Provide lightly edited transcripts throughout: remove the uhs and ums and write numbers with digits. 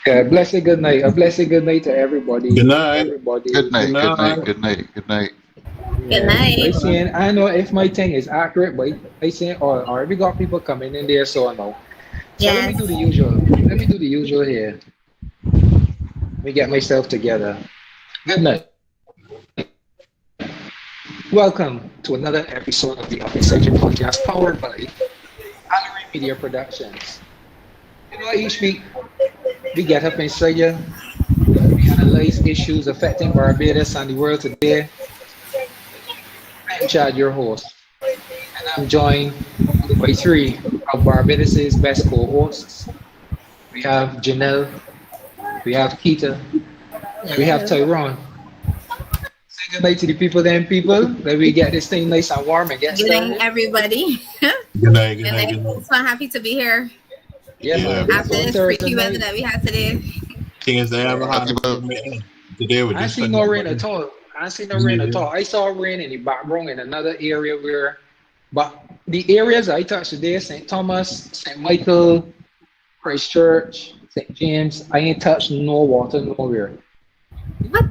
Yeah, blessed good night. A blessed good night to everybody. Good night. Everybody. Good Good night. Good night. night. Good night. Good night. Good Yes. I night. saying I know if my thing is accurate, but I saying or we got people coming in there, so I know. So let me do the Yes. usual. Let me do the usual here. Let me get myself together. Good night. Welcome to another episode of the Undeserved podcast powered by Gallery Media Productions. You know, each week we get up inside you, we analyze issues affecting Barbados and the world today. I'm Chad, your host, and I'm joined by three of Barbados's best co-hosts. We have Janelle, we have Keita, and we have Hello. Tyrone. Say good night to the people, then people. Let me get this thing nice and warm and get Good night, started. everybody. Good night. Good Good night. night. Good night. So happy to be here Yeah, Yeah. man. after So this Thursday freaky weather night, that we had today. Thing is, they have a yeah. Happy hard birthday. time. Today we're I just see sunny. no rain at all. I see no rain at Yeah. all. I saw rain in the background in another area where, but the areas I touched today, St. Thomas, St. Michael, Christchurch, St. James, I ain't touched no water nowhere. What?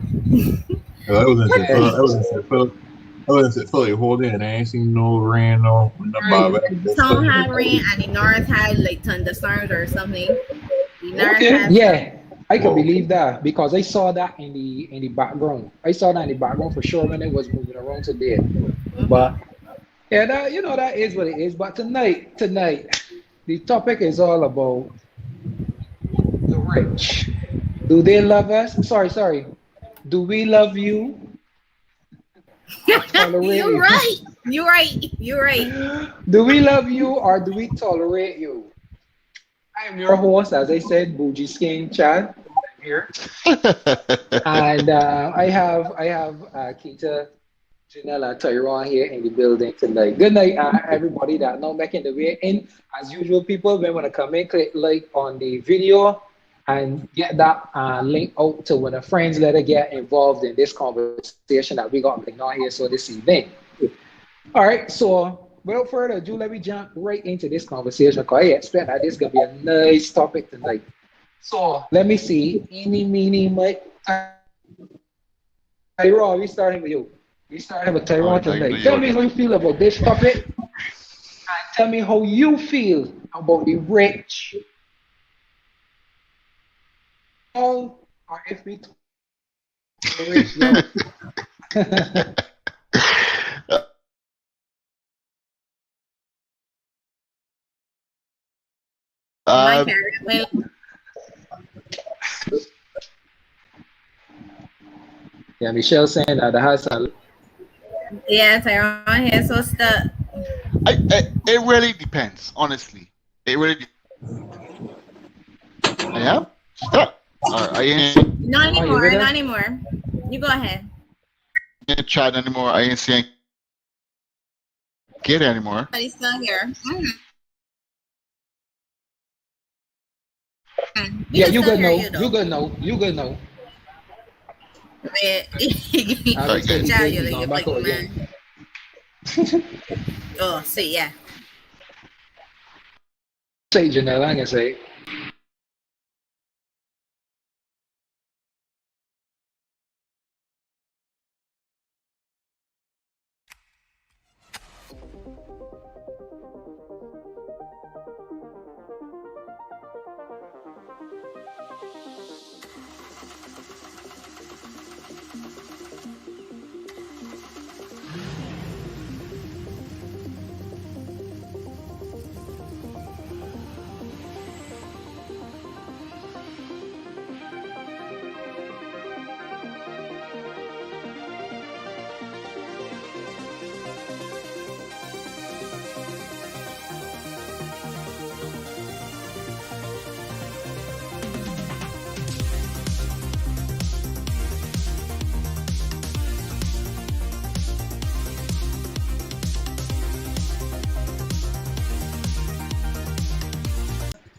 I wasn't say Yeah, Phil. I wasn't say Phil. I wasn't say Phil. You hold it, and I ain't seen no rain, no Right. bar. Just Some sunny. had rain and the north had like thunderstorms or something. The north okay, had some. yeah, I can Whoa. believe that because I saw that in the background. I saw that in the background for sure when it was moving around today. But yeah, that that is what it is. But tonight, the topic is all about the rich. Do they love us? Sorry. Do we love you or tolerate You're you? right. You're right. You're right. Do we love you or do we tolerate you? I am your host, as I said, Bougie Skin Chad. I'm here, and I have Keita, Janella, Tyrone here in the building tonight. Good night, everybody that now making the way in. As usual, people, when want to come in, click like on the video and get that link out to when the friends let it get involved in this conversation that we got going on here so this evening. All right, so without further ado, let me jump right into this conversation because I expect that this is gonna be a nice topic tonight. So let me see. Eeny, meeny, Mike. Tyrone, we starting with you. We starting with All Tyrone right, now you know tonight. you Tell are me the how you feel about this topic and tell me how you feel about the rich. All or if we the rich young. My um, parent. Well, Yeah, Michelle saying that the house are yeah, Tyrone here. So stuck. it really depends, honestly. It really. I am stuck. I ain't Not are you anymore. with Not us? anymore. You go ahead. chat anymore. I ain't seeing kid anymore. But he's still here. We Yeah, can you still good hear know. you You though. good know. You good know. Yeah. As I said, Okay. he Tell did. you He like gone you're back like out again. man. Oh, see, yeah. Say Janelle, I can say.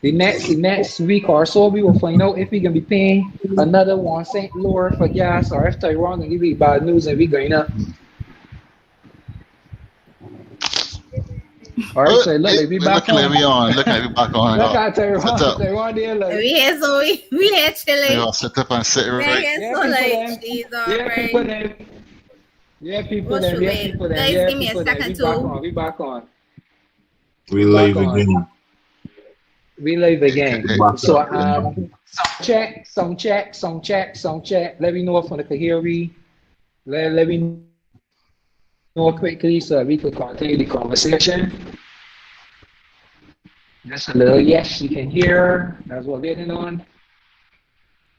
The next week or so, we will find out if we can be paying another 1 cent lower for gas, or if Taiwan can give you bad news and we going up. All right, so look, we back Look at me on. on. Look at me back on. Look at Sit up. Tyrone there, like. We here, so we here chilling. Sit up and sit We right. here, Yeah, so people like, them. she's Yeah, people alright. them. Yeah, people What's them. your Yeah, name? people them. Guys, Yeah, give me a people them. second We too. back on. We back on. We We back live on. again. We live again. Back So up, yeah. sound check. Let me know if you can hear me. Let me know quickly so we could continue the conversation. Just a little yes, you can hear. That's what I'm waiting on.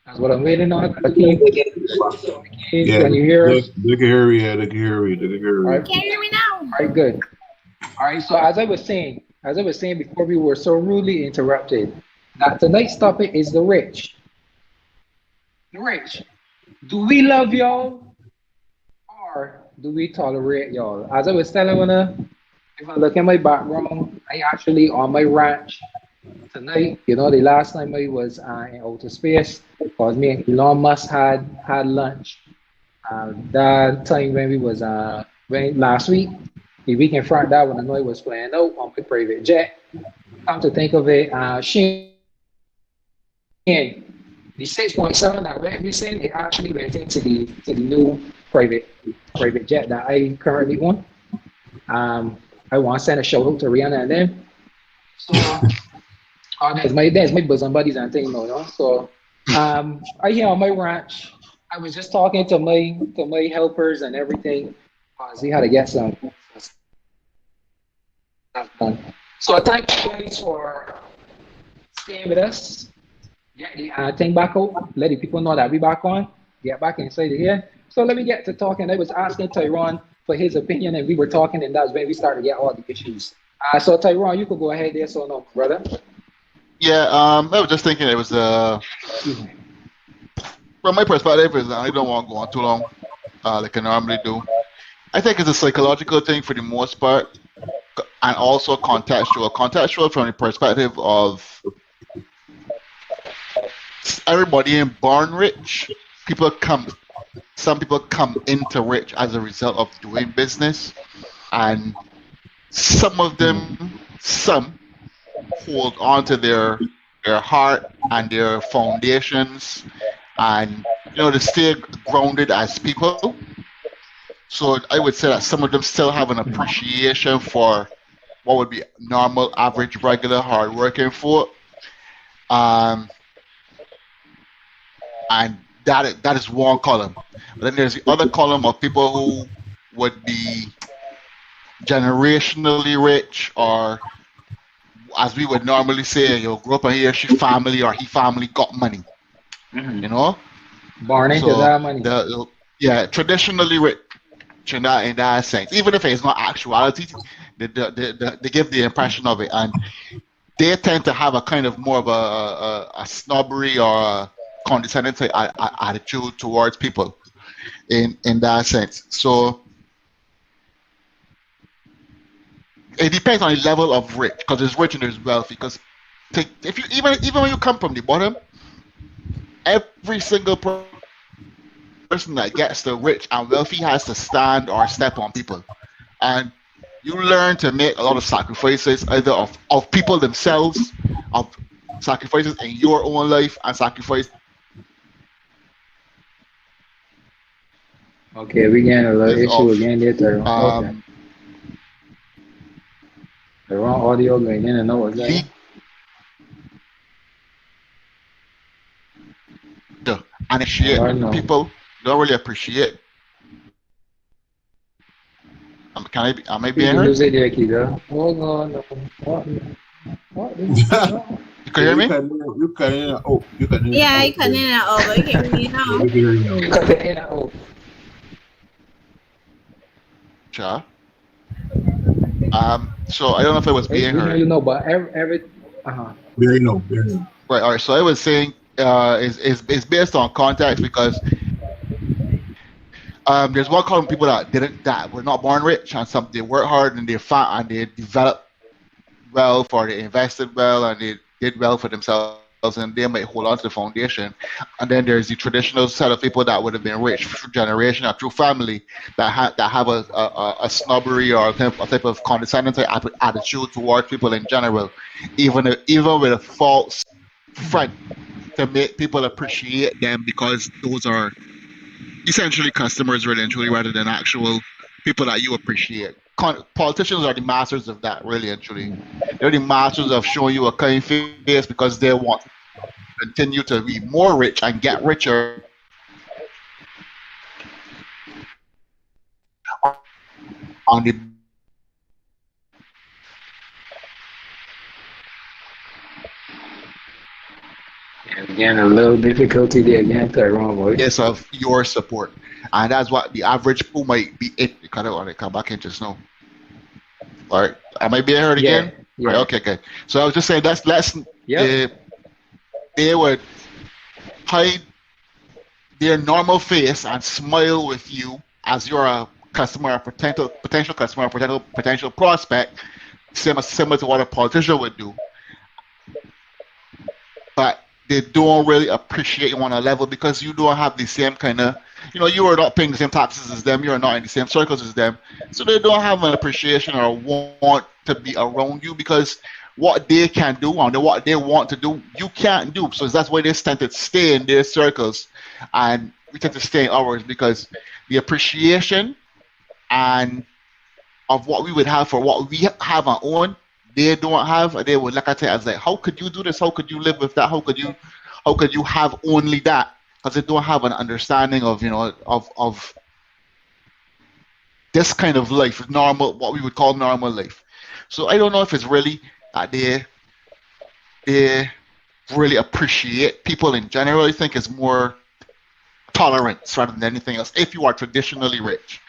That's what I'm waiting on. Okay. Yeah, Can you hear us? they can hear you. Yeah, they can hear you. They can hear All you. right. Can you hear me now? All right, good. All right, so as I was saying before we were so rudely interrupted, that tonight's topic is the rich. The rich. Do we love y'all or do we tolerate y'all? As I was telling you, if I look at my background, I actually on my ranch tonight. You know, the last time I was in outer space, because me and Elon Musk had lunch. That time when we was when last week, the week in front of that when I know I was flying out on my private jet. Come to think of it, Shane, the 6.7 that went missing, it actually went into the new private jet that I currently own. I want to send a shout out to Rihanna and them. So that's my bosom buddies and things, you know. So I here on my ranch, I was just talking to my helpers and everything, see how to get some stuff done. So thank you guys for staying with us. Get the thing back out. Let the people know that we back on. Get back inside here. So let me get to talking. I was asking Tyrone for his opinion, and we were talking, and that's when we started to get all the issues. So Tyrone, you could go ahead there. So no, brother. Yeah, I was just thinking it was from my perspective is I don't want to go on too long, like I normally do. I think it's a psychological thing for the most part, and also contextual. Contextual from the perspective of everybody ain't born rich. Some people come into rich as a result of doing business, and some hold on to their heart and their foundations, and they stay grounded as people. So I would say that some of them still have an appreciation for what would be normal, average, regular, hard-working folk. And that is one column. But then there's the other column of people who would be generationally rich, or as we would normally say, you grew up and he or she family or he family got money. Born into that money. Traditionally rich in that sense. Even if it's not actuality, they give the impression of it, and they tend to have a kind of more of a snobbery or a condescending attitude towards people in that sense. So it depends on the level of rich, because there's rich and there's wealthy. Because if you even when you come from the bottom, every single person that gets the rich and wealthy has to stand or step on people, and you learn to make a lot of sacrifices, either of people themselves, of sacrifices in your own life, and sacrifice. Okay, we getting a little issue again there, Tyrone. Okay. The wrong audio going in and out again. And people don't really appreciate. Am I being heard? Hold on. What? You can hear me? You can hear. Oh, you can hear. Yeah, I can hear now. But you can hear me now. You can hear you now. Cut it in and out. Sure. So I don't know if I was being heard. You know, but every There you know. Right. All right. So I was saying, is based on context, because there's one column of people that were not born rich, and some they work hard and they developed wealth, or they invested well and they did well for themselves. and they might hold on to the foundation. And then there's the traditional set of people that would have been rich through generation or through family that have a snobbery or a type of condescending type attitude towards people in general, even with a false front to make people appreciate them because those are essentially customers really and truly rather than actual people that you appreciate. Politicians are the masters of that, really and truly. They're the masters of showing you a kind face because they want to continue to be more rich and get richer on the And again, a little difficulty there again, Tyrone voice. base of your support. And that's what the average who might be it. Cut it or they come back in just now. All right. Am I being heard Yeah, again? yeah. Right, okay, good. So I was just saying that's less Yep. they would hide their normal face and smile with you as you're a customer, a potential customer, a potential prospect, similar to what a politician would do. But they don't really appreciate you on a level because you don't have the same kind of, you are not paying the same taxes as them, you are not in the same circles as them. So they don't have an appreciation or want to be around you because what they can do and what they want to do, you can't do. So that's why they tend to stay in their circles and we tend to stay in ours because the appreciation and of what we would have for what we have our own, they don't have. They would look at it as like, how could you do this? How could you live with that? How could you have only that? Because they don't have an understanding of of this kind of life, normal, what we would call normal life. So I don't know if it's really that they really appreciate people in general. I think it's more tolerance rather than anything else. If you are traditionally rich,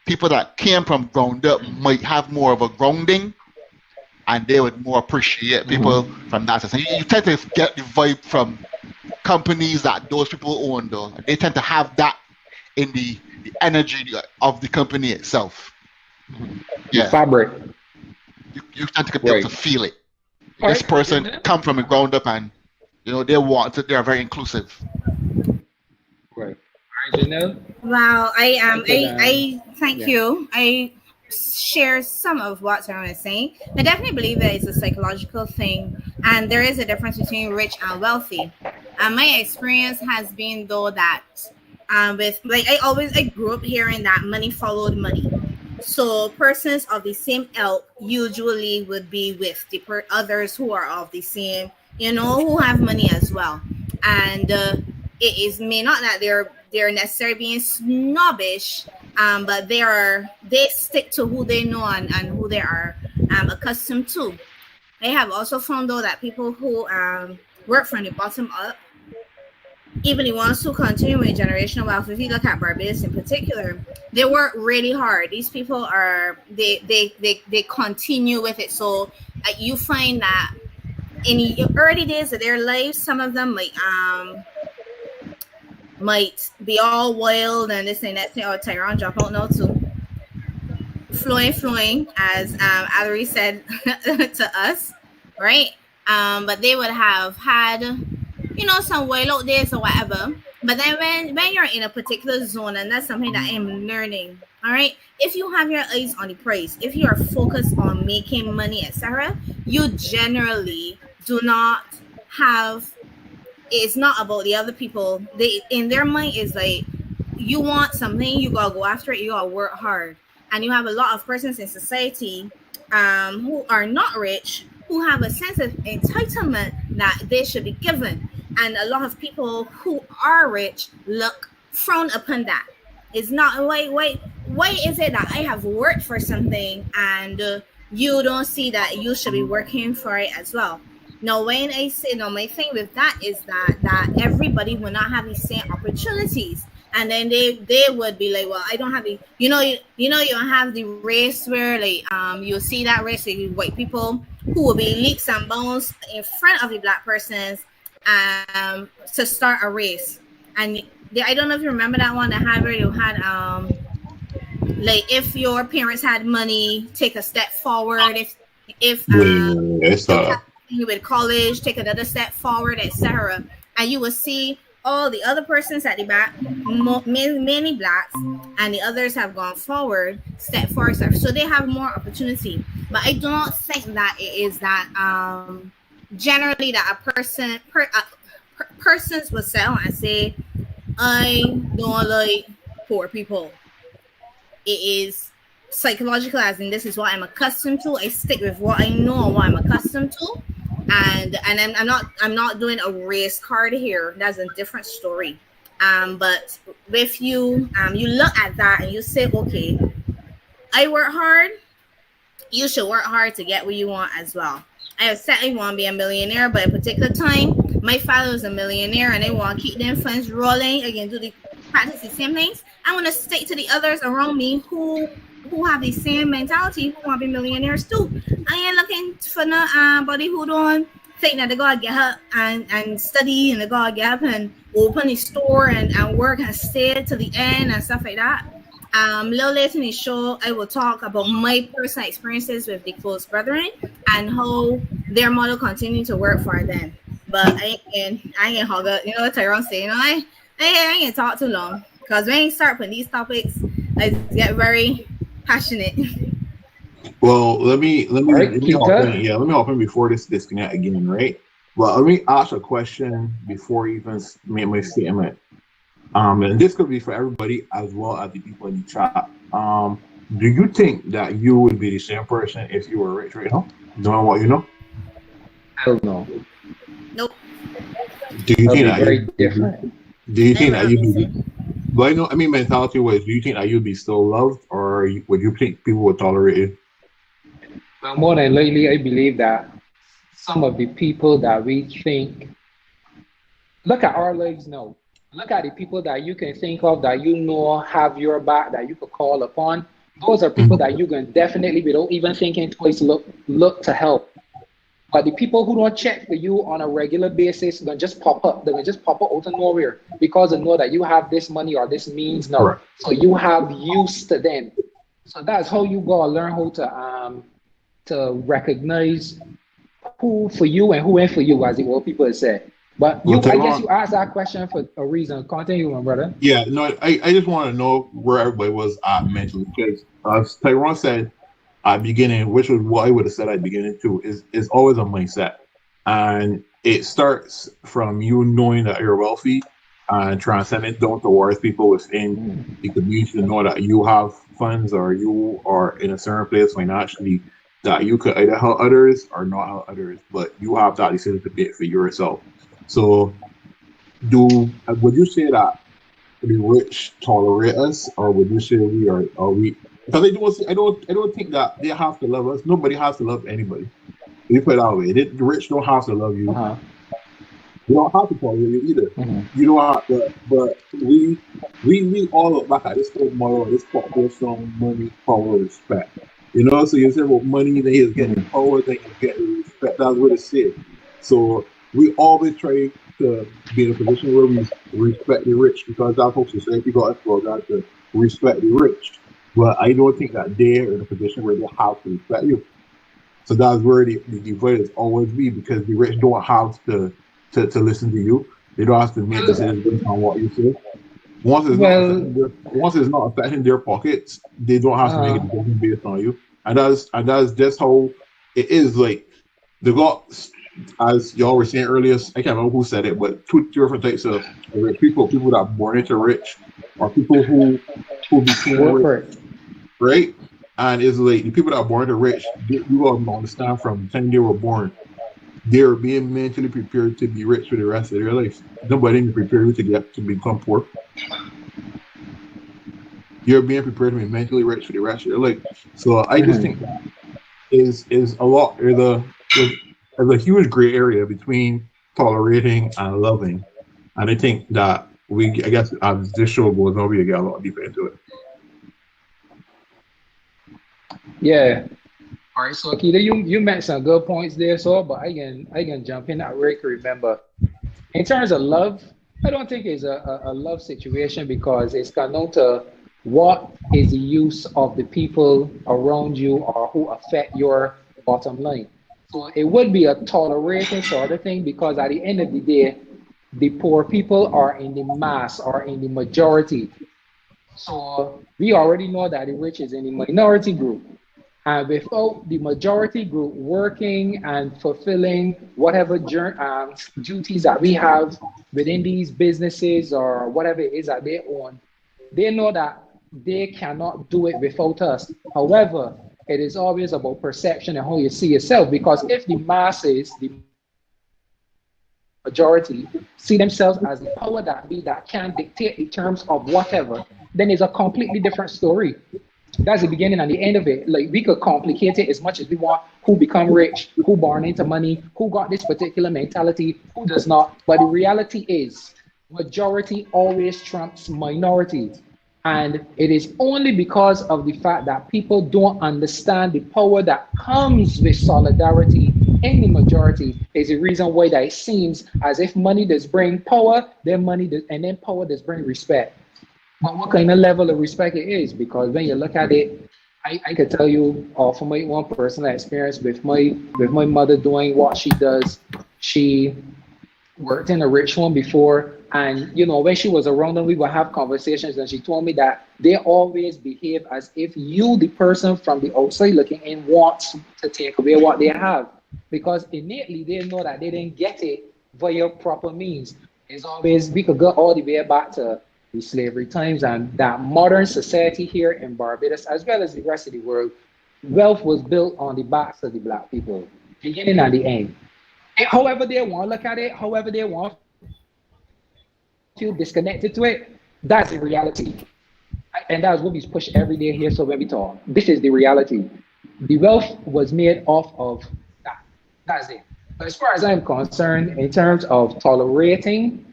people that came from ground up might have more of a grounding and they would more appreciate people from that sense. You tend to get the vibe from companies that those people own, though. They tend to have that in the energy of the company itself. The fabric. You tend to be able to feel it. All This right. person come from the ground up and they are very inclusive. Right. All right, Janelle. Wow, Okay, I thank yeah. you. I share some of what Sarah is saying. I definitely believe that it's a psychological thing, and there is a difference between rich and wealthy. And my experience has been though that with like I grew up hearing that money followed money. So persons of the same ilk usually would be with the others who are of the same, who have money as well. And it is may not that they're necessarily being snobbish, but they stick to who they know and who they are accustomed to. I have also found though that people who work from the bottom up, even the ones who continue with generational wealth, if you look at Barbados in particular, they work really hard. These people are they continue with it. So you find that in the early days of their lives, some of them might be all wild and this and that thing, or Tyrone drop out now too. Flowing, as Allery said to us, right? But they would have had, some wild out days or whatever. But then when you're in a particular zone, and that's something that I'm learning, all right? If you have your eyes on the prize, if you are focused on making money, etc., you generally do not have. It's not about the other people. They in their mind is like, you want something, you gotta go after it, you gotta work hard. And you have a lot of persons in society who are not rich, who have a sense of entitlement that they should be given. And a lot of people who are rich frown upon that. It's not why is it that I have worked for something and you don't see that you should be working for it as well? Now, when I say, my thing with that is that everybody will not have the same opportunities, and then they would be like, well, I don't have the, you don't have the race where like you'll see that race with white people who will be leaps and bounds in front of the black persons to start a race. And I don't know if you remember that one that had where you had like if your parents had money, take a step forward. If It's continue with college, take another step forward, etc. And you will see all the other persons at the back, many blacks, and the others have gone forward, step forward, step. So they have more opportunity. But I do not think that it is that generally that a persons will settle and say, I don't like poor people. It is psychological, as in this is what I'm accustomed to. I stick with what I know and what I'm accustomed to, and I'm not doing a race card here. That's a different story. But if you you look at that and you say, okay, I work hard, you should work hard to get what you want as well. I certainly want to be a millionaire, but at a particular time, my father was a millionaire and they want to keep their funds rolling again, practice the same things. I want to stick to the others around me who have the same mentality, who want to be millionaires too. I ain't looking for nobody who don't think that they gotta get up and study and they gotta get up and open a store and work and stay to the end and stuff like that. A little later in the show, I will talk about my personal experiences with the close brethren and how their model continued to work for them. But I ain't hog up. You know what Tyrone say? You know, I ain't talk too long because when you start putting these topics, I get very passionate. Well, let me Right, let me hop in before this disconnect again, right? Well, let me ask a question before you even make my statement. And this could be for everybody as well as the people in the chat. Do you think that you would be the same person if you were rich right now, knowing what you know? Hell no. Nope. Do you think That'd be that very different. Do you think that you'd be? But I mean, mentality wise, do you think that you'd be still loved, or would you think people would tolerate you? Well, more than lately, I believe that some of the people that we think, look at our lives now. Look at the people that you can think of that you know have your back, that you could call upon. Those are people that you can definitely, without even thinking twice, look to help. But the people who don't check for you on a regular basis, they're just pop up. They're just pop up out of nowhere because they know that you have this money or this means now. Right. So you have use to them. So that's how you gotta learn how to recognize who for you and who ain't for you, as the old people say. But you, I guess you asked that question for a reason. Continue, my brother. Yeah, no, I just want to know where everybody was at mentally, because Tyrone said at the beginning, which was what I would have said at the beginning too, is always a mindset. And it starts from you knowing that you're wealthy and transcending down towards people within the community to know that you have funds or you are in a certain place financially that you could either help others or not help others, but you have that decision to make for yourself. So, would you say that the rich tolerate us, or would you say we are we? Because I don't think that they have to love us. Nobody has to love anybody. You put it that way. The rich don't have to love you. Uh-huh. You don't have to tolerate you either. Mm-hmm. You don't have to, but we all look back at this whole model, this population, money, power, respect. You know, so you say, well, money, then he's getting power, then he's getting respect. That's what it said. So we always try to be in a position where we respect the rich, because that's what society got us for, God, to respect the rich. But I don't think that they're in a position where they have to respect you. So that's where the divide is always be, because the rich don't have to listen to you. They don't have to make decisions based on what you say. Once it's not affecting their pockets, they don't have to make a decision based on you. And that's just how it is. Like, they got, as y'all were saying earlier, I can't remember who said it, but two different types of rich people that are born into rich, or people who became rich, right? And it's like the people that are born into rich, you all understand from the time they were born, they're being mentally prepared to be rich for the rest of their life. Nobody can prepare you to become poor. You're being prepared to be mentally rich for the rest of your life. So I just think that is a lot. There's a huge gray area between tolerating and loving, and I think that I guess as this show goes on, we get a lot deeper into it. Yeah. All right, so Akita, you meant some good points there, so but I can jump in that Rick. Remember, in terms of love, I don't think it's a love situation, because it's come down to what is the use of the people around you or who affect your bottom line. So it would be a tolerating sort of thing because at the end of the day, the poor people are in the mass or in the majority. So we already know that the rich is in the minority group. And without the majority group working and fulfilling whatever duties that we have within these businesses or whatever it is that they own, they know that they cannot do it without us. However, it is always about perception and how you see yourself. Because if the masses, the majority, see themselves as the power that be that can dictate the terms of whatever, then it's a completely different story. That's the beginning and the end of it. Like we could complicate it as much as we want. Who become rich? Who born into money? Who got this particular mentality? Who does not? But the reality is, majority always trumps minority. And it is only because of the fact that people don't understand the power that comes with solidarity in the majority is the reason why that it seems as if money does bring power, then money does, and then power does bring respect. But what kind of level of respect it is? Because when you look at it, I could tell you from my one personal experience with my mother doing what she does. She worked in a rich home before, and you know when she was around them, we would have conversations, and she told me that they always behave as if you, the person from the outside looking in, wants to take away what they have, because innately they know that they didn't get it via proper means. It's always we could go all the way back to the slavery times and that modern society here in Barbados, as well as the rest of the world, wealth was built on the backs of the black people, beginning and the end. And however they want to look at it, however they want to feel disconnected to it, that's the reality. And that's what we push every day here. So when we talk, this is the reality. The wealth was made off of that. That's it. But as far as I'm concerned, in terms of tolerating,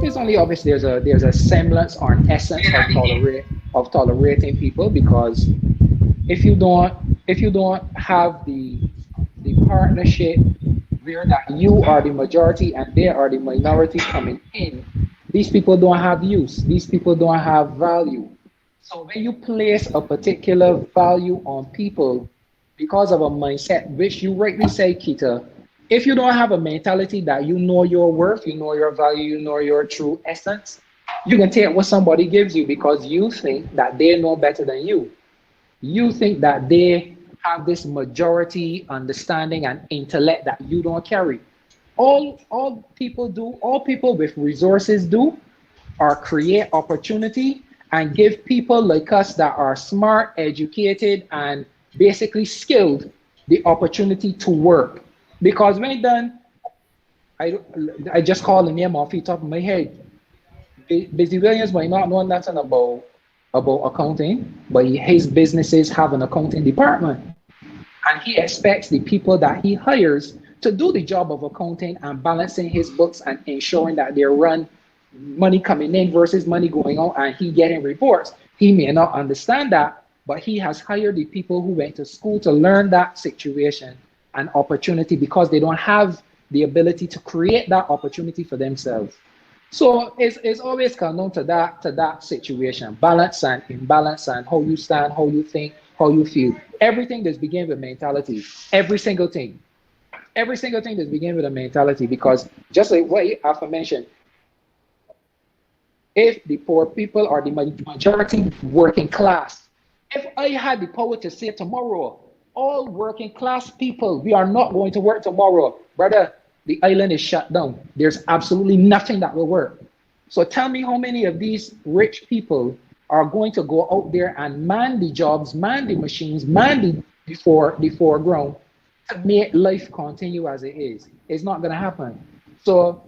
there's only obviously there's a semblance or an essence of tolerating people, because if you don't have the partnership where that you are the majority and they are the minority coming in, these people don't have use. These people don't have value. So when you place a particular value on people because of a mindset, which you rightly say, Kita, if you don't have a mentality that you know your worth, you know your value, you know your true essence, you can take what somebody gives you because you think that they know better than you. You think that they have this majority understanding and intellect that you don't carry. All people with resources do are create opportunity and give people like us that are smart, educated, and basically skilled the opportunity to work. Because when done, I just call the name off the top of my head. Busy Williams might not know nothing about accounting, but his businesses have an accounting department. And he expects the people that he hires to do the job of accounting and balancing his books and ensuring that they run money coming in versus money going out and he getting reports. He may not understand that, but he has hired the people who went to school to learn that situation and opportunity because they don't have the ability to create that opportunity for themselves. So it's always come down to that situation, balance and imbalance and how you stand, how you think, how you feel. Everything does begin with mentality. Every single thing does begin with a mentality, because just like what Alpha mentioned, if the poor people are the majority working class, if I had the power to say tomorrow, all working class people, we are not going to work tomorrow, brother, the island is shut down. There's absolutely nothing that will work. So tell me how many of these rich people are going to go out there and man the jobs, man the machines, man the foreground to make life continue as it is. It's not going to happen. So,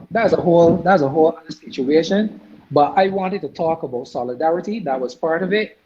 that's a whole other situation. But I wanted to talk about solidarity. That was part of it.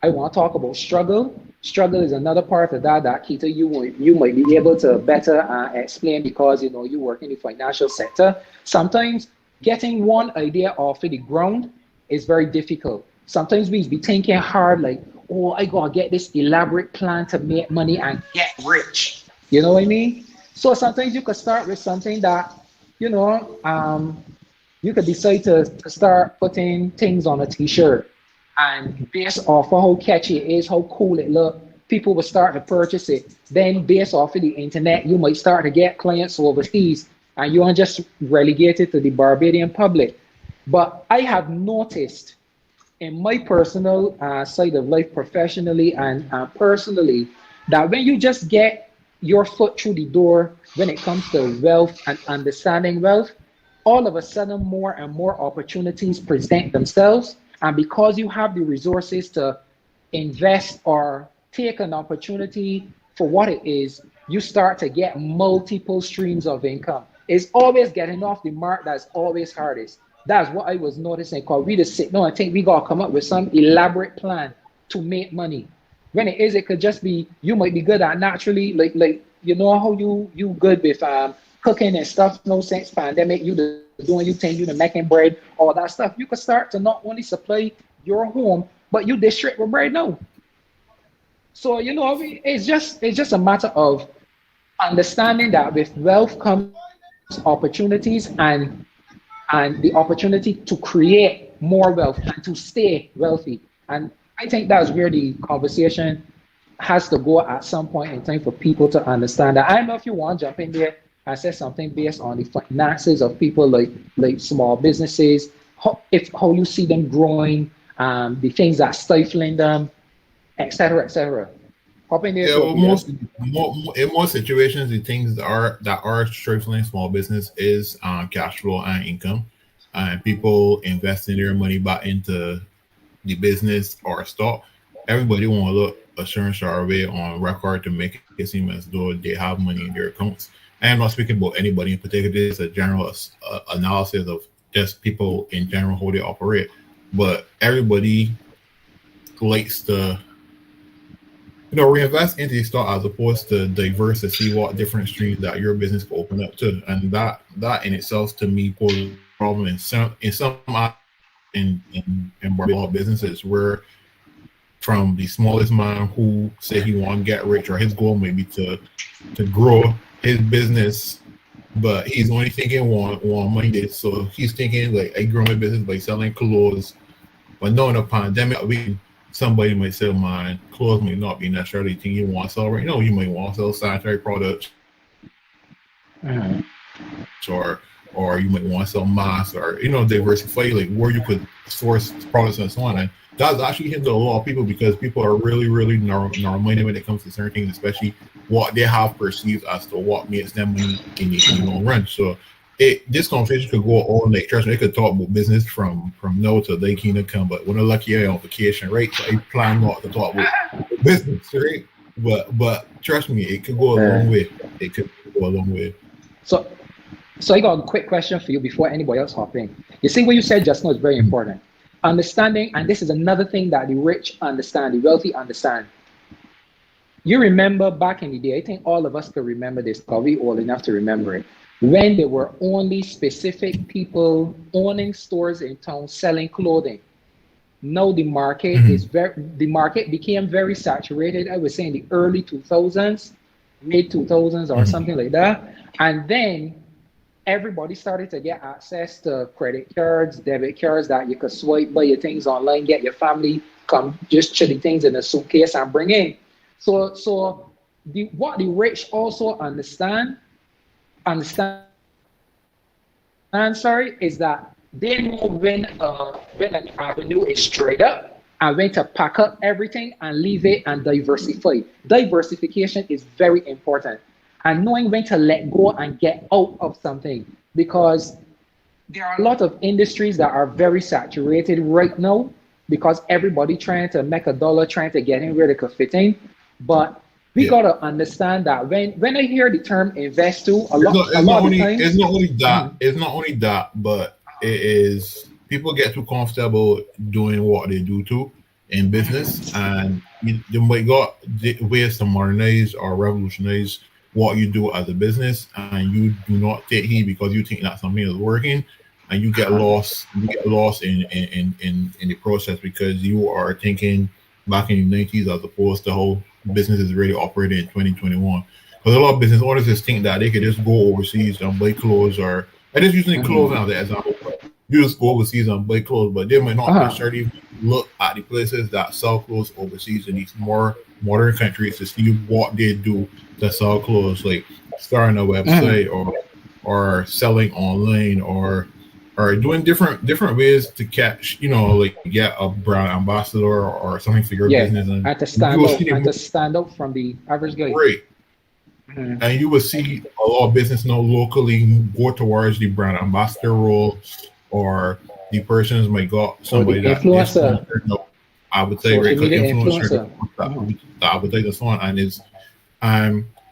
I want to talk about struggle. Struggle is another part of that Kita, you might be able to better explain, because you work in the financial sector. Sometimes getting one idea off of the ground is very difficult. Sometimes we be thinking hard, like, oh, I gotta get this elaborate plan to make money and get rich. You know what I mean? So sometimes you could start with something that, you could decide to start putting things on a t-shirt. And based off of how catchy it is, how cool it looks, people will start to purchase it. Then based off of the internet, you might start to get clients overseas and you aren't just relegated to the Barbadian public. But I have noticed in my personal side of life, professionally and personally, that when you just get your foot through the door when it comes to wealth and understanding wealth, all of a sudden more and more opportunities present themselves. And because you have the resources to invest or take an opportunity for what it is, you start to get multiple streams of income. It's always getting off the mark that's always hardest. That's what I was noticing, because we just sit down and think we gotta come up with some elaborate plan to make money. When it is, it could just be, you might be good at naturally, like you know how you good with cooking and stuff. No sense pandemic, you doing you thing, you the making bread, all that stuff. You could start to not only supply your home, but you district with bread now. So you know, it's just a matter of understanding that with wealth comes opportunities and the opportunity to create more wealth and to stay wealthy. And I think that's where the conversation has to go at some point in time for people to understand that. I don't know if you want to jump in there and say something based on the finances of people like small businesses, how you see them growing, the things that stifling them, etc., etc. Hop in there. Yeah, well, in most situations, the things that are stifling small business is cash flow and income, and people investing their money back into the business or stock. Everybody want to look assurance or way on record to make it seem as though they have money in their accounts. I am not speaking about anybody in particular. This is a general analysis of just people in general how they operate. But everybody likes to reinvest into the stock as opposed to diverse to see what different streams that your business can open up to, and that in itself to me poses a problem in some businesses where from the smallest man who say he want to get rich or his goal may be to grow his business, but he's only thinking one money. So he's thinking like I grow my business by selling clothes, but knowing a pandemic somebody might say, "Man, clothes may not be necessarily the thing you want to sell right now. You might want to sell sanitary products, or you might want to sell masks, or diversify like where you could source products and so on." And that's actually hindered a lot of people because people are really, really narrow-minded when it comes to certain things, especially what they have perceived as to what makes them money in the long run. So this conversation could go all night. Trust me, they could talk about business from now to the kingdom come. But when I'm lucky I'm on vacation, right? So I plan not to talk about business, right? But trust me, it could go a long way. It could go a long way. So I got a quick question for you before anybody else hop in. You see what you said just now is very important. Understanding, and this is another thing that the rich understand, the wealthy understand. You remember back in the day, I think all of us could remember this, probably old enough to remember it, when there were only specific people owning stores in town selling clothing. Now the market became very saturated. I would say in the early 2000s, mid 2000s or something like that. And then everybody started to get access to credit cards, debit cards that you could swipe, buy your things online, get your family, come just chili things in a suitcase and bring in. So what the rich also understand, is that they know when an avenue is straight up and when to pack up everything and leave it and diversify. Diversification is very important. And knowing when to let go and get out of something, because there are a lot of industries that are very saturated right now because everybody trying to make a dollar, trying to get in where they could fit in. But we gotta understand that when I hear the term invest too, it's not only that, but it is people get too comfortable doing what they do too in business, and you might got ways to modernize or revolutionize what you do as a business, and you do not take heed because you think that something is working, and you get lost. You get lost in the process because you are thinking back in the 90s as opposed to how business is really operating in 2021. Because a lot of business owners just think that they could just go overseas and buy clothes, or I just using clothes now as an example. you just go overseas and buy clothes, but they might not Uh-huh. necessarily look at the places that sell clothes overseas in these more modern countries to see what they do to sell clothes, like starting a website or selling online or doing different ways to catch, like get a brand ambassador or something for your Yeah, business, and and to you stand will out, see them and to stand out from the average guy. great. Mhm. And you will see a lot of business now locally go towards the brand ambassador role, or the persons might got Or the somebody that they influencer, sponsor, advertise, social right? Because media influencer influencer. that Mhm. advertise and so on, and is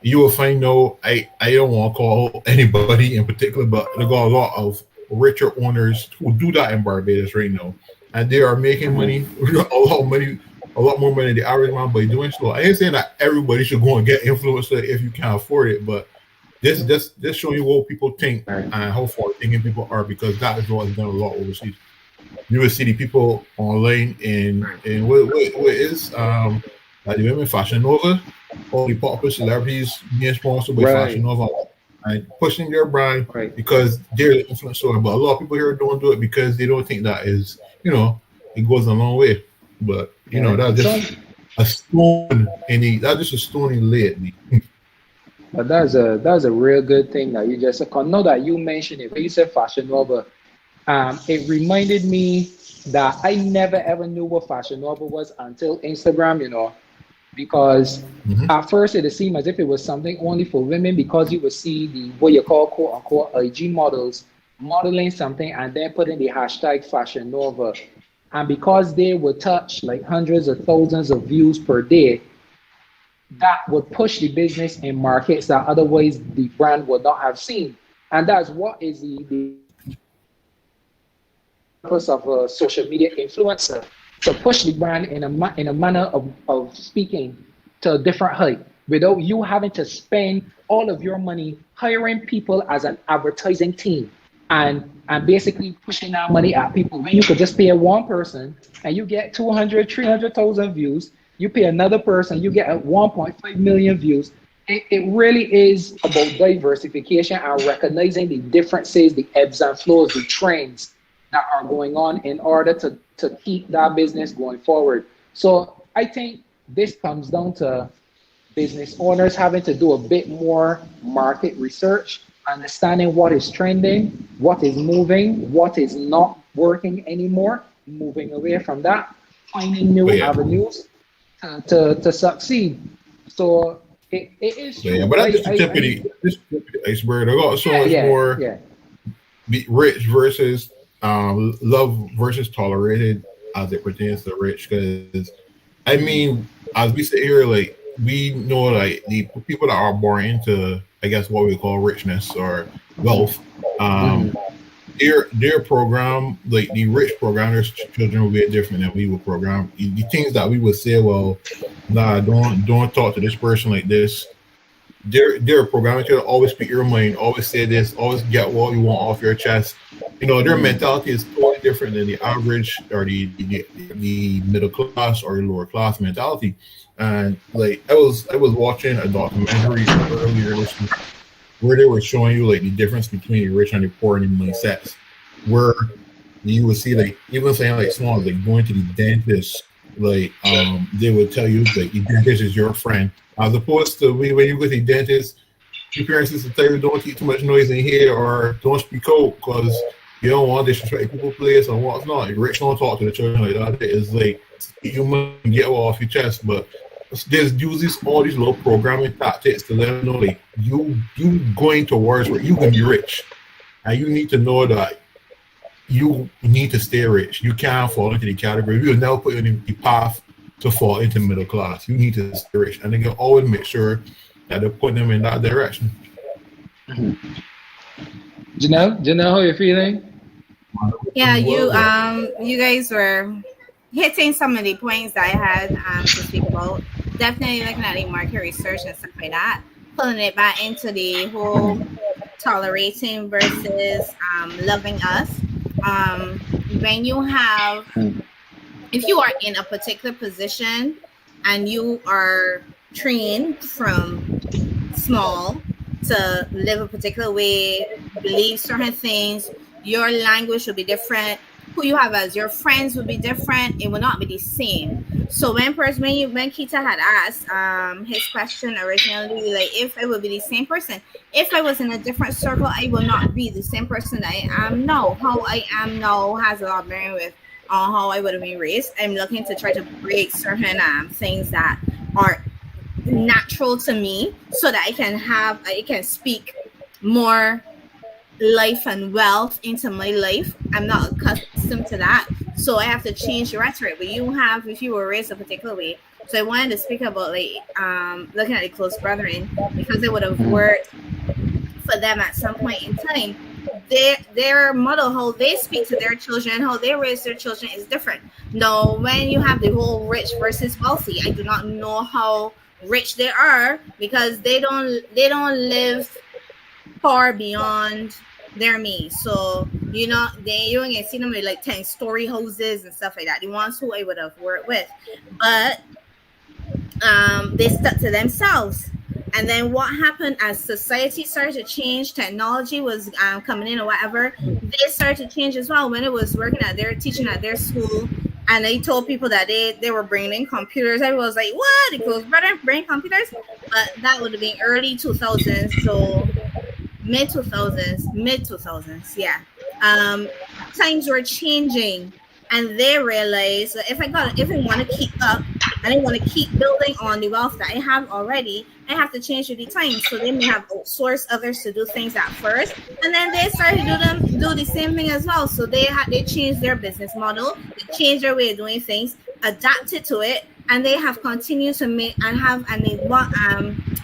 you will find no, I don't want to call anybody in particular, but they got a lot of richer owners who do that in Barbados right now, and they are making money, a lot of money, a lot more money than the average man by doing so. I ain't saying that everybody should go and get influencer if you can't afford it, but this showing you what people think Right. and how far thinking people are, because that is what is done a lot overseas. You will see the people online in what is like the women Fashion Nova, all the popular celebrities being sponsored by Fashion Right. Nova and pushing their brand Right. because they're the influencer. But a lot of people here don't do it because they don't think that is, it goes a long way. But Right. that's So, just a stone that's just a stone in lately. but that's a real good thing that you just know that you mentioned it. When you said Fashion Nova, it reminded me that I never ever knew what Fashion Nova was until Instagram, because Mm-hmm. at first it seemed as if it was something only for women, because you would see the what you call quote unquote IG models modeling something and then putting the hashtag Fashion Nova. And because they would touch like hundreds of thousands of views per day, that would push the business in markets that otherwise the brand would not have seen. And that's what is the purpose of a social media influencer, to push the brand in a manner of speaking to a different height without you having to spend all of your money hiring people as an advertising team and basically pushing that money at people when you could just pay one person and you get 200, 300,000 views. You pay another person, you get 1.5 million views. It really is about diversification and recognizing the differences, the ebbs and flows, the trends that are going on in order to keep that business going forward. So I think this comes down to business owners having to do a bit more market research, understanding what is trending, what is moving, what is not working anymore, moving away from that, finding new But yeah, avenues to succeed. So it is yeah, true. but that's just the tip of the iceberg. I got so Yeah, much yeah, more yeah. rich versus love versus tolerated as it pertains to rich. Because I mean, as we sit here, like we know, like the people that are born into, I guess, what we call richness or wealth, um, Mhm. their program, like the rich programmers, children will be different than we will program. The things that we would say, well, nah, don't talk to this person like this. They're programming to always speak your mind, always say this, always get what you want off your chest. Their mentality is totally different than the average or the middle class or the lower class mentality. And like I was watching a documentary earlier this week where they were showing you like the difference between the rich and the poor in mindsets, where you would see like even saying like small like going to the dentist, like they would tell you like the dentist is your friend, as opposed to when you go to the dentist, your parents used to tell you don't eat too much noise in here or don't speak out because you don't want to disrespect people place and what's not. Rich don't talk to the children like that. It's like you must get off your chest, but there's uses all these little programming tactics to let them know like you going towards where you can be rich, and you need to know that you need to stay rich. You can't fall into the category. We will never put you in the path to fall into middle class. You need to stay rich, and they can always make sure that they're putting them in that direction. Janelle, how you feeling? Yeah, you Well, you guys were hitting some of the points that I had to speak about. Definitely looking at the market research and stuff like that, pulling it back into the whole tolerating versus loving us. When you have, if you are in a particular position and you are trained from small to live a particular way, believe certain things, Your language will be different. Who you have as your friends will be different. It will not be the same. So when Kita had asked his question originally, like if I would be the same person, if I was in a different circle, I will not be the same person I am now. How I am now has a lot bearing with how I would have been raised. I'm looking to try to break certain things that are natural to me, so that I can speak more life and wealth into my life. I'm not accustomed to that, so I have to change the rhetoric. But if you were raised a particular way, so I wanted to speak about like looking at the close brethren, because it would have worked for them at some point in time. Their model, how they speak to their children, how they raise their children is different. Now, when you have the whole rich versus wealthy, I do not know how rich they are, because they don't live far beyond their means. So you don't get see them with like 10-story houses and stuff like that. The ones who I would have worked with, but they stuck to themselves. And then what happened as society started to change, technology was coming in or whatever, they started to change as well. When it was teaching at their school, and they told people that they were bringing in computers, everyone was like, what? It goes, brother, bring computers? But that would have been early 2000s, so mid 2000s, yeah. Times were changing, and they realized that if I want to keep up and I want to keep building on the wealth that I have already, I have to change with the times. So they may have outsourced others to do things at first, and then they started to do the same thing as well. So they changed their business model, they changed their way of doing things, adapted to it, and they have continued to make they want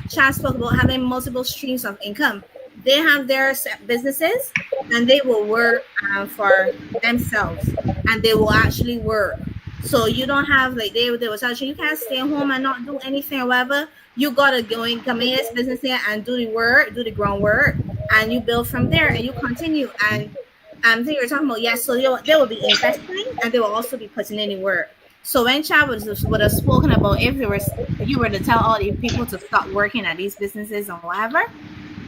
Chad spoke about having multiple streams of income. They have their businesses, and they will work for themselves, and they will actually work. So you don't have like they will tell you can't stay home and not do anything or whatever. You gotta come in this business here and do the work, do the groundwork, and you build from there, and you continue. And I think you're talking about so they will be investing, and they will also be putting in the work. So when Chad would have spoken about if you were to tell all the people to stop working at these businesses or whatever,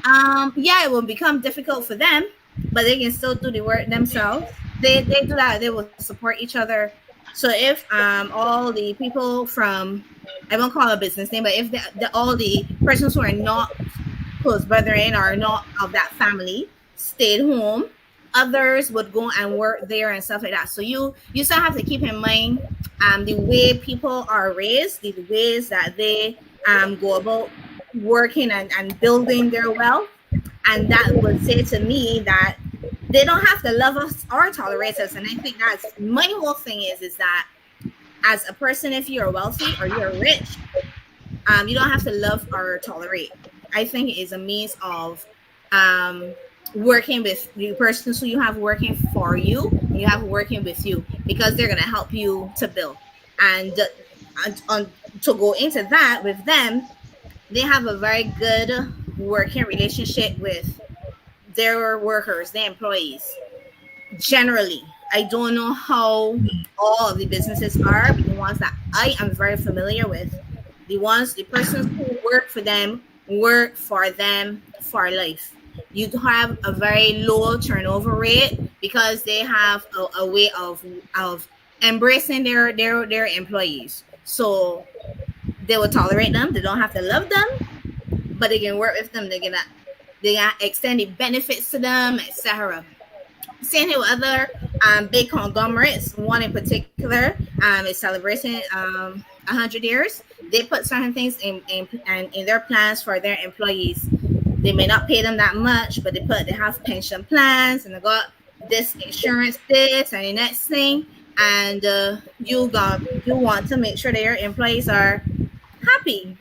it will become difficult for them, but they can still do the work themselves. They do that. They will support each other. So if all the people from, I won't call it a business name, but if all the persons who are not close brethren or not of that family stayed home, others would go and work there and stuff like that. So you still have to keep in mind the way people are raised, the ways that they go about working and building their wealth. And that would say to me that they don't have to love us or tolerate us. And I think that's my whole thing is that as a person, if you're wealthy or you're rich, you don't have to love or tolerate. I think it is a means of working with the persons who you have working for you, you have working with you, because they're going to help you to build. And to go into that with them, they have a very good working relationship with their workers, their employees. Generally, I don't know how all of the businesses are, but the ones that I am very familiar with, the persons who work for them for life. You have a very low turnover rate because they have a way of embracing their employees. So they will tolerate them. They don't have to love them, but they can work with them. They can extend the benefits to them, etc. Same here with other big conglomerates. One in particular is celebrating 100 years. They put certain things in their plans for their employees. They may not pay them that much, but they have pension plans, and they got this insurance, this and the next thing. And you want to make sure that your employees are happy,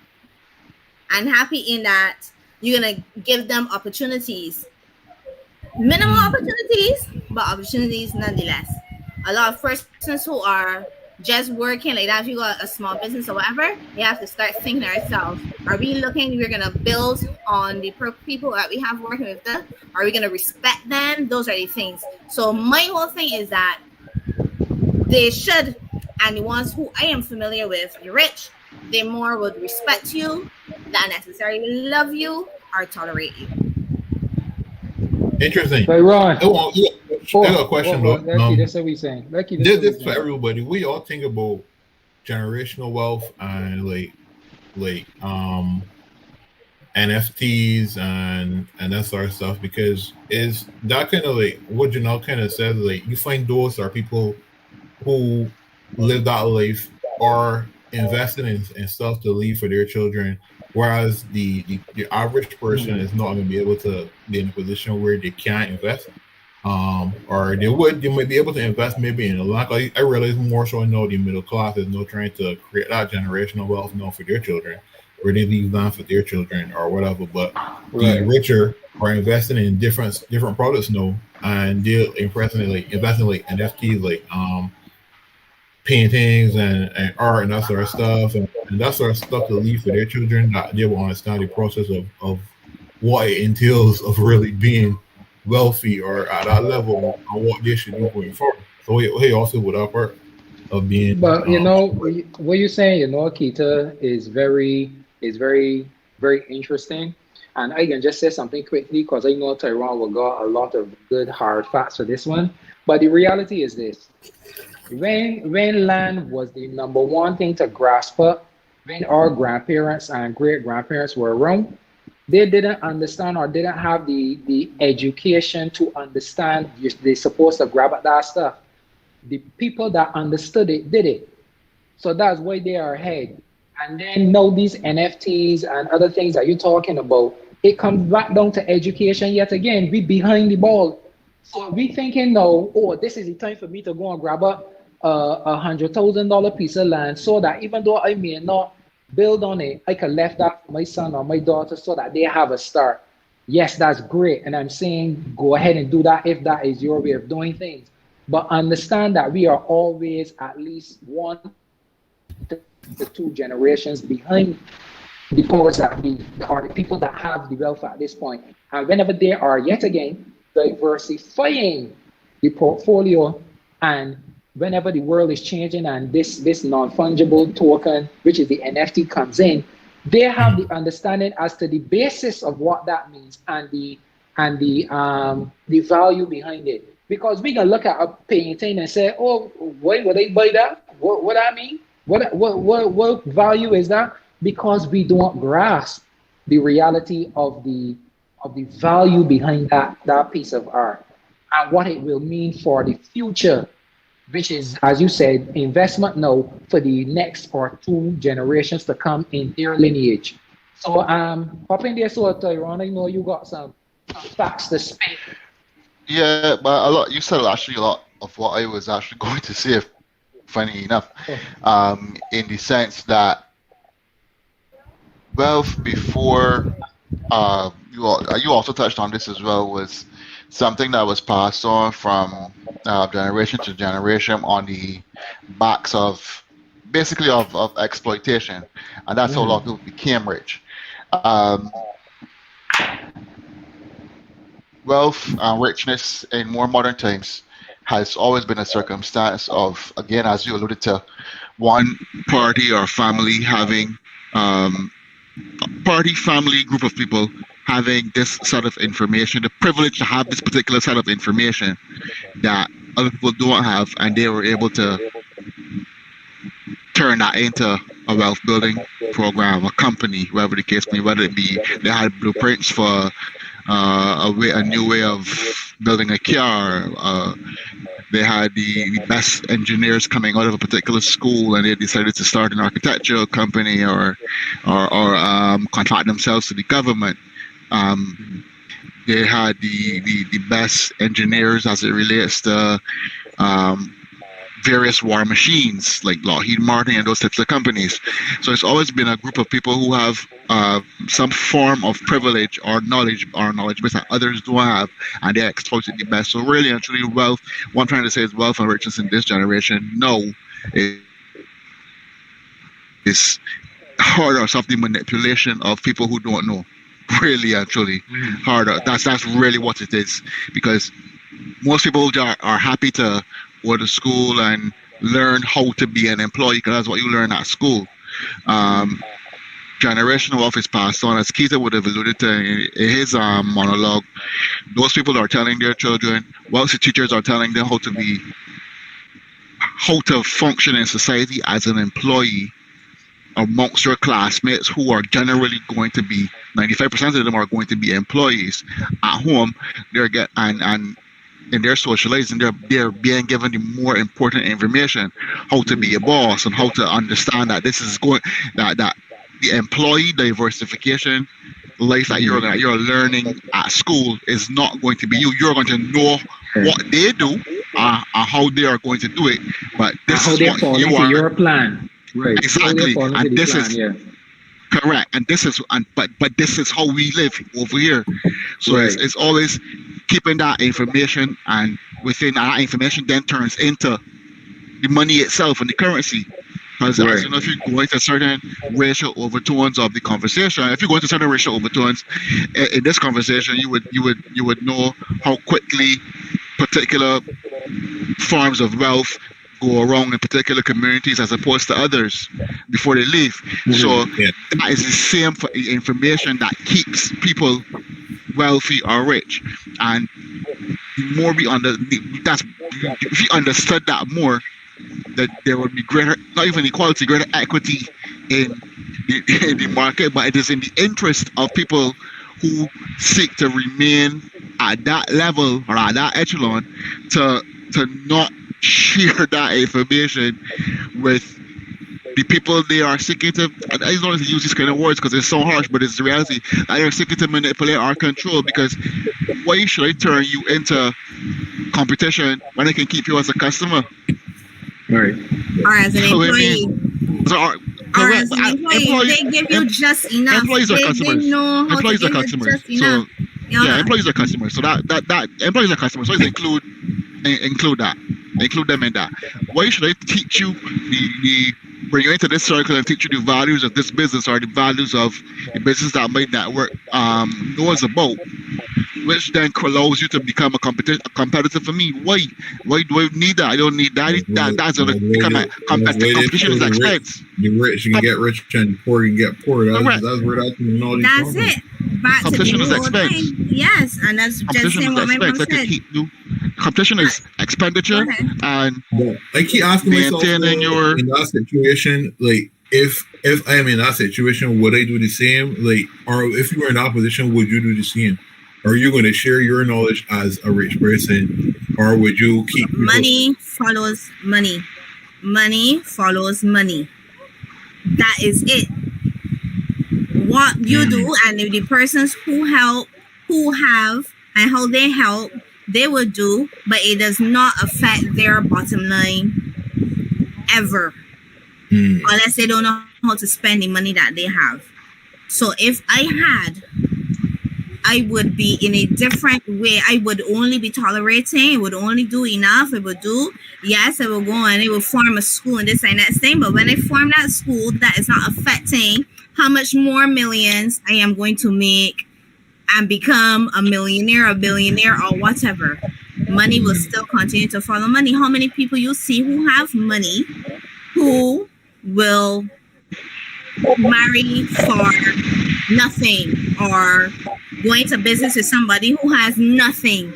and happy in that you're gonna give them opportunities, minimal opportunities, but opportunities nonetheless. A lot of persons who are just working like that, if you got a small business or whatever, you have to start thinking to ourselves, are we looking, we're going to build on the people that we have working with them? Are we going to respect them? Those are the things. So my whole thing is that they should, and the ones who I am familiar with, the rich, they more would respect you than necessarily love you or tolerate you. Interesting. But Ron, I got a question though. Lucky, that's what we saying. Lucky, that's what we This for saying. everybody. We all think about generational wealth and like NFTs and that sort of stuff, because is that kind of like what Janelle kind of said, like you find those are people who live that life or invested in stuff to leave for their children, whereas the average person is not going to be able to be in a position where they can't invest. Or they might be able to invest maybe in a lot. I realize more so now the middle class is now trying to create that generational wealth now for their children, where they leave land for their children or whatever. But the richer are investing in different products now, and they're investing like NFTs, like paintings and art and that sort of stuff, and that sort of stuff to leave for their children, that they will understand the process of what it entails of really being wealthy or at that level and what they should do going forward. So he also would that part of being. But what you're saying, Akita, is very interesting. And I can just say something quickly because I know Tyrone will got a lot of good hard facts for this one. But the reality is this: when land was the number one thing to grasp up, when our grandparents and great grandparents were around, they didn't understand or didn't have the education to understand they're supposed to grab at that stuff. The people that understood it did it. So that's why they are ahead. And then now these NFTs and other things that you're talking about, it comes back down to education yet again. We behind the ball. So we thinking now, oh, this is the time for me to go and grab a $100,000 piece of land so that even though I may not build on it, I can left that for my son or my daughter so that they have a start. Yes, that's great. And I'm saying go ahead and do that if that is your way of doing things. But understand that we are always at least 1 to 2 generations behind the powers that be, or the people that have the wealth at this point. And whenever they are yet again diversifying the portfolio, and whenever the world is changing and this non-fungible token, which is the NFT, comes in, they have the understanding as to the basis of what that means and the value behind it. Because we can look at a painting and say, oh, why would I buy that? What I mean? What value is that? Because we don't grasp the reality of the value behind that piece of art and what it will mean for the future, which is, as you said, investment now for the next or 2 generations to come in their lineage. So hop in there, so Tyrone, I know you got some facts to spit. Yeah, but you said actually a lot of what I was actually going to say, funny enough, in the sense that wealth before, you also touched on this as well, was something that was passed on from generation to generation on the backs of basically of exploitation, and that's how a lot of people became rich. Wealth and richness in more modern times has always been a circumstance of, again, as you alluded to, one party or family having family group of people having this set of information, the privilege to have this particular set of information that other people don't have, and they were able to turn that into a wealth building program, a company, whatever the case may be, whether it be they had blueprints for a new way of building a car. They had the best engineers coming out of a particular school, and they decided to start an architectural company or contract themselves to the government. They had the best engineers as it relates to various war machines like Lockheed Martin and those types of companies. So it's always been a group of people who have some form of privilege or knowledge base that others don't have, and they exploit it the best. So really and truly, wealth, what I'm trying to say is wealth and richness in this generation, is harder of the manipulation of people who don't know. Really and truly harder. That's really what it is, because most people are happy to go to school and learn how to be an employee, because that's what you learn at school. generational wealth is passed on, as Keita would have alluded to in his monologue. Those people are telling their children, wealthy teachers are telling them how to function in society as an employee amongst your classmates, who are generally going to be 95% of them are going to be employees. At home, they're and in their socializing, they're being given the more important information, how to be a boss and how to understand that this is going that the employee diversification life that you're learning at school is not going to be you. You're going to know what they do and how they are going to do it, but this how is they what fall you into are your plan. Right. exactly, and this plan, is yeah. correct. And this is but this is how we live over here. So Right. it's always keeping that information, and within that information then turns into the money itself and the currency. Because Right. as you know, if you go into certain racial overtones of the conversation, if you go into certain racial overtones in this conversation, you would know how quickly particular forms of wealth go around in particular communities as opposed to others before they leave. So Yeah. that is the same for information that keeps people wealthy or rich. And the more if you understood that more, that there would be greater, not even equality, greater equity in the market, but it is in the interest of people who seek to remain at that level or at that echelon to not share that information with the people they are seeking to. And I don't want to use these kind of words because it's so harsh, but it's the reality. They are seeking to manipulate our control, because why should I turn you into competition when I can keep you as a customer? Right. Or as an You know what I employee. mean? So, Or as an employee, they give you just enough. employees are They customers. know how Employees to are give you customers. just enough. So yeah, employees are customers. So that employees are customers. So include that. Include them in that. Why should I teach you the bring you into this circle and teach you the values of this business or the values of the business that my network knows about, which then allows you to become a competitor for me? Why do I need that? I don't need that. That's going to become a competition is expense. The rich can get rich and the poor can get poor. That's where that terminology That's comes it. Back to the Competition is whole expense. thing. Yes, and that's just Competition saying is what my mom expense. That said. to keep you. Competition is expenditure, Okay. and But I keep asking myself, maintaining your. in that situation, like if I am in that situation, would I do the same? Like, or if you were in that position, would you do the same? Are you going to share your knowledge as a rich person, or would you keep Money follows money. Money follows money. That is it. What you do, and if the persons who help, who have, and how they help, they will do, but it does not affect their bottom line ever, unless they don't know how to spend the money that they have. So if I would be in a different way. I would only be tolerating. I would only do enough. I would do, yes, I will go and I will form a school and this and that thing. But when I form that school, that is not affecting how much more millions I am going to make and become a millionaire, a billionaire, or whatever. Money will still continue to follow money. How many people you see who have money who will marry for nothing or go into business with somebody who has nothing?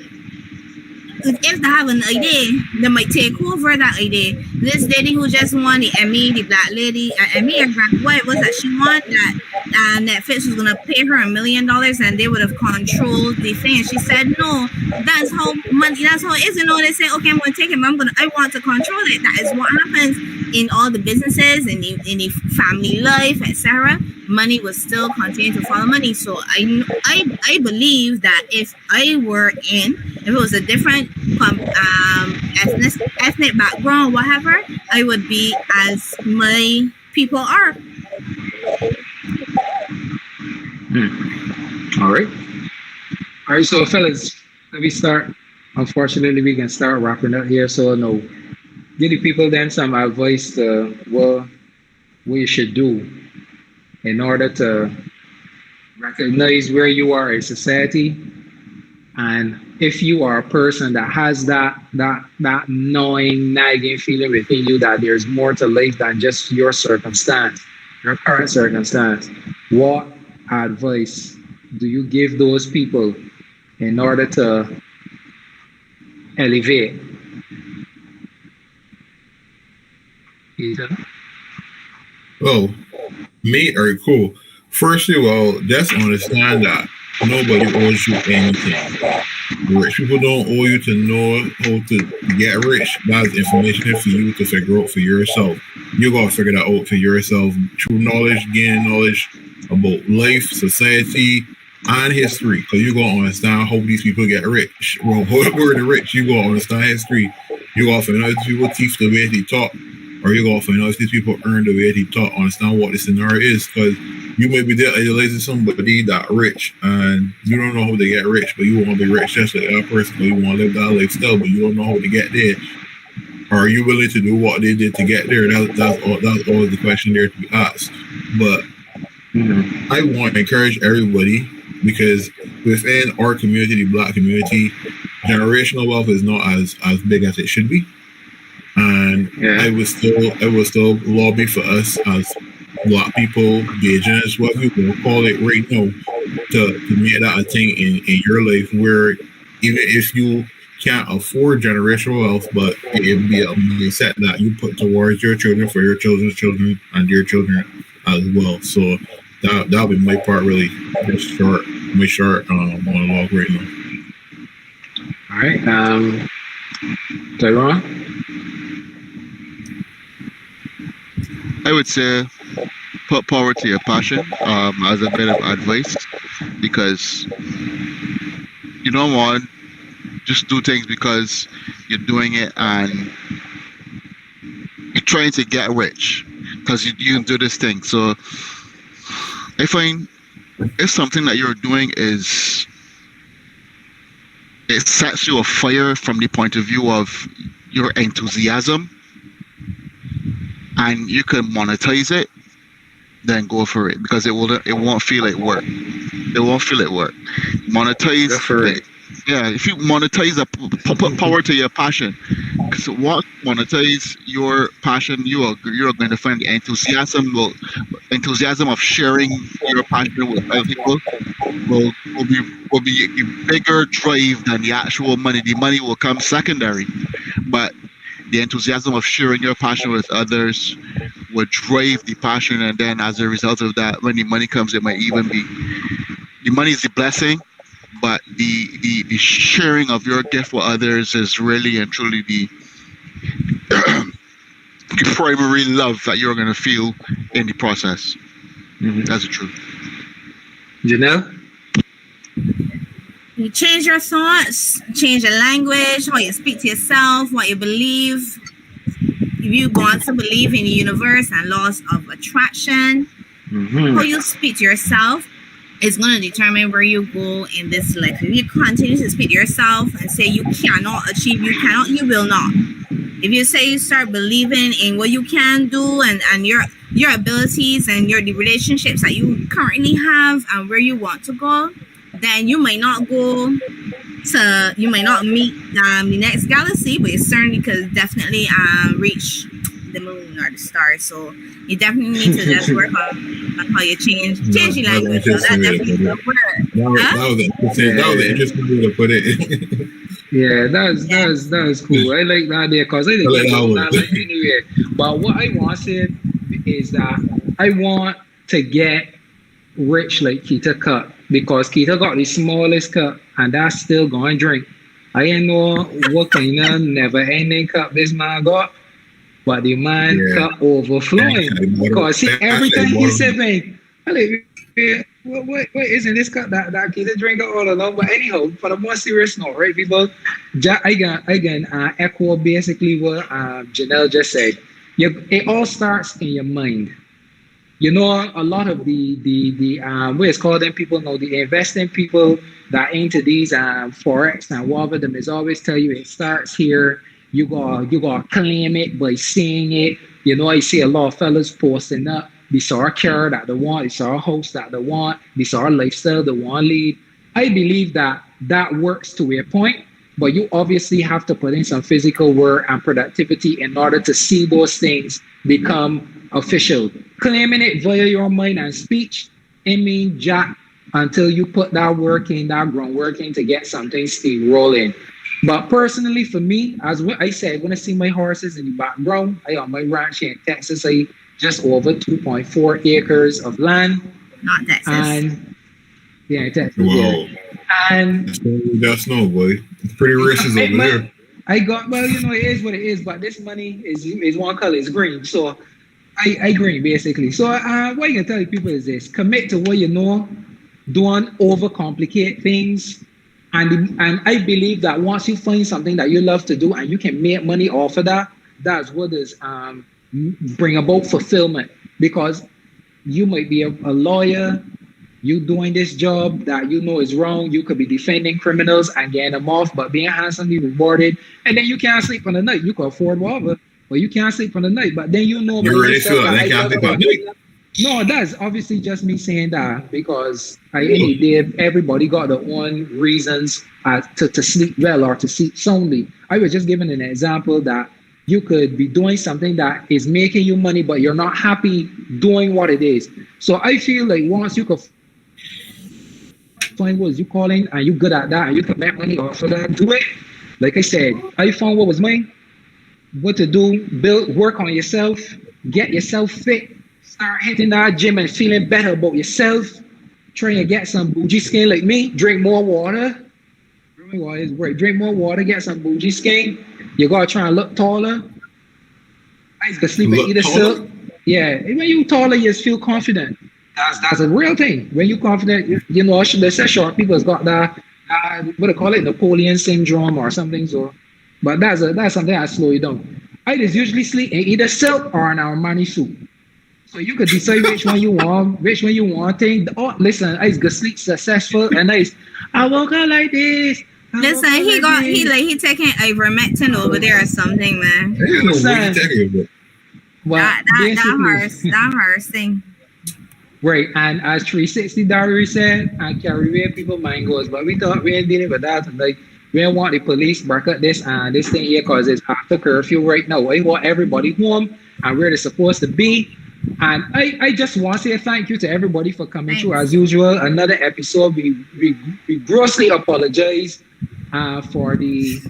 If they have an idea, they might take over that idea. This lady who just won the Emmy, the black lady, Emmy and what was that? She won that Netflix was gonna pay her $1 million and they would have controlled the thing. And she said, no, that's how money. That's how it is. You know, they say, okay, I'm gonna take it, but I want to control it. That is what happens in all the businesses, in the family life, etc. Money will still continue to follow money. So I believe that if it was a different ethnic background, whatever, I would be as my people are. All right. So fellas, let me start. Unfortunately, we can start wrapping up here. So no, give the people then some advice to what we should do in order to recognize where you are in society, and if you are a person that has that gnawing, nagging feeling within you that there's more to life than just your circumstance, your current circumstance, What advice do you give those people in order to elevate? Peter? Oh, me, all right, cool. First of all, just understand that nobody owes you anything. Rich people don't owe you to know how to get rich. That's information for you to figure out for yourself. You gotta figure that out for yourself through knowledge, gaining knowledge about life, society, and history. Because you gotta understand how these people get rich. Well, how were the rich? You gotta understand history. You gotta find out if people teach the way they talk, or you gotta find out if these people earn the way they talk. Understand what the scenario is, because you may be there idolizing somebody that rich and you don't know how to get rich, but you want to be rich just like that person, or you want to live that lifestyle, but you don't know how to get there. Are you willing to do what they did to get there? That's always the question there to be asked. But I want to encourage everybody, because within our community, the Black community, generational wealth is not as big as it should be. And I would still lobby for us as Black people, gay genders, what you will call it right now, to make that a thing in your life, where even if you can't afford generational wealth, but it'd be a mindset that you put towards your children, for your children's children, and your children as well. So that'll be my part, really. My short monologue right now. All right. Tyrone? I would say put power to your passion as a bit of advice, because you don't want just do things because you're doing it and you're trying to get rich because you can do this thing. So I find if something that you're doing is, it sets you afire from the point of view of your enthusiasm and you can monetize it, then go for it, because it won't feel like work. It won't feel like work. Monetize it. Yeah, if you monetize put power to your passion. So what monetize your passion, you are going to find the enthusiasm of sharing your passion with other people will be a bigger drive than the actual money. The money will come secondary, but the enthusiasm of sharing your passion with others will drive the passion, and then as a result of that, when the money comes, it might even be, the money is the blessing, but the sharing of your gift with others is really and truly the the primary love that you're going to feel in the process. That's the truth. Janelle? You change your thoughts, change your language, how you speak to yourself, what you believe. If you want to believe in the universe and laws of attraction, how you speak to yourself is going to determine where you go in this life. If you continue to speak to yourself and say you cannot achieve, you will not. If you say you start believing in what you can do and your abilities and the relationships that you currently have and where you want to go, then you might not meet the next galaxy, but you certainly could definitely reach the moon or the stars. So you definitely need to just work on how you change your language. So that definitely will work. That was an interesting way to put it. Yeah, that was cool. I like that idea because I think that like anyway. But what I want to say is that I want to get rich like Keita Cup, because Keita got the smallest cup and that's still going to drink. I ain't know what kind of never ending cup this man got, but the man cup overflowing. Because see, every time he's sipping, I like, what isn't this cup that Keita drink all along? But anyhow, for the more serious note, right, people, I can echo basically what Janelle just said. It all starts in your mind. You know, a lot of the what is called them people know, the investing people that into these forex and whatever them is always tell you it starts here. You gotta claim it by seeing it. You know, I see a lot of fellas posting up. They saw a car that they want, they saw a house that they want, they saw a lifestyle they want to lead. I believe that works to a point, but you obviously have to put in some physical work and productivity in order to see those things become official. Claiming it via your mind and speech it mean jack until you put that work in, that groundwork in to get something still rolling. But personally, for me, as what I said, when I see my horses in the background, I on my ranch here in Texas, I just over 2.4 acres of land. Not Texas. And yeah, Texas, Whoa. yeah. And That's no, boy. It's pretty racist over there. I got, well, you know, it is what it is, but this money is one color, it's green. So I green basically. So what I can tell you people is this: commit to what you know, don't overcomplicate things. And I believe that once you find something that you love to do and you can make money off of that, that's what is bring about fulfillment. Because you might be a lawyer, you doing this job that you know is wrong, you could be defending criminals and getting them off, but being handsomely rewarded, and then you can't sleep on the night. You can afford whatever, but you can't sleep on the night. But then you know You really feel like they can't sleep on the night? No, that's obviously just me saying that because any day everybody got their own reasons to sleep well or to sleep soundly. I was just giving an example that you could be doing something that is making you money, but you're not happy doing what it is. So I feel like once you could find what you calling and you good at that and you can make money off of that, do it. Like I said, I found what was mine, what to do, work on yourself, get yourself fit. Start hitting that gym and feeling better about yourself. Trying to get some bougie skin like me. Drink more water. Drink more water. Get some bougie skin. You gotta try and look taller. I used to sleep and eat a silk. Yeah, when you taller, you just feel confident. That's a real thing. When you confident, you know, they say short people's got that what they call it, Napoleon syndrome or something. So, but that's something that slow you down. I just usually sleep in either silk or an Armani suit. So you could decide which one you want. Oh, listen, I go sleep successful and I woke up like this. Listen, he taking ivermectin over there or something, man. That hurts thing. Right, and as 360 Diary said, I carry where people mind goes, but we thought we ain't dealing with that. Like we don't want the police back at this thing here because it's after curfew right now. I want everybody home and where they're supposed to be. And I just want to say thank you to everybody for coming through. As usual, another episode. We grossly apologize for the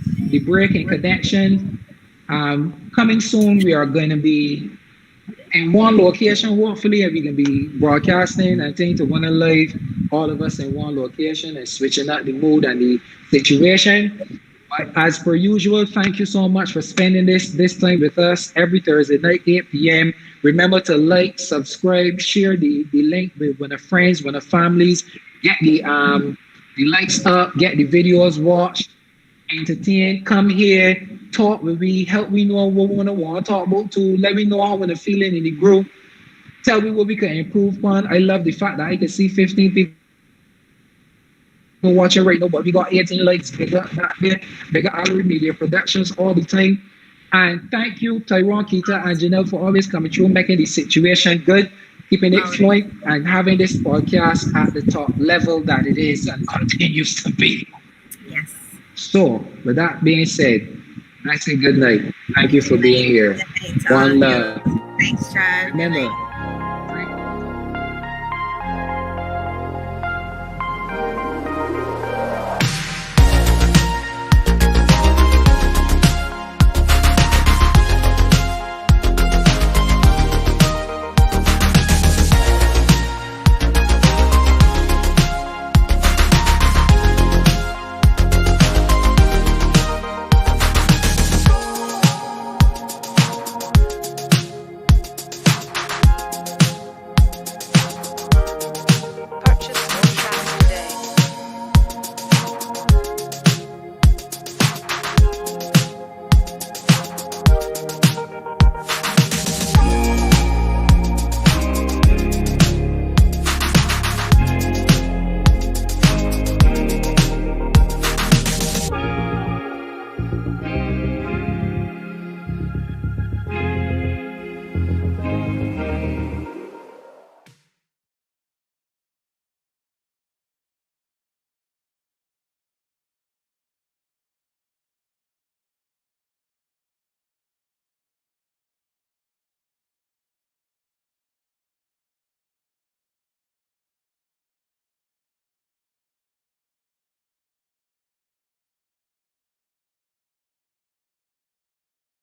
break in connection. Coming soon, we are going to be in one location, hopefully, and we can be broadcasting and things to one live, all of us in one location and switching up the mood and the situation. But as per usual, thank you so much for spending this time with us every Thursday night, 8 p.m. Remember to like, subscribe, share the link with the friends, with the families. Get the likes up, get the videos watched, entertain, come here, talk with me, help me know what we want to talk about too. Let me know how we're feeling in the group. Tell me what we can improve on. I love the fact that I can see 15 people watching right now, but we got 18 likes. Bigger Allery Media Productions all the time. And thank you, Tyrone, Keita, and Janelle for always coming through, making the situation good, keeping it flowing, and having this podcast at the top level that it is and continues to be. Yes. So, with that being said, I say good night. Thank you for being here. One love. Thanks, Chad. Remember,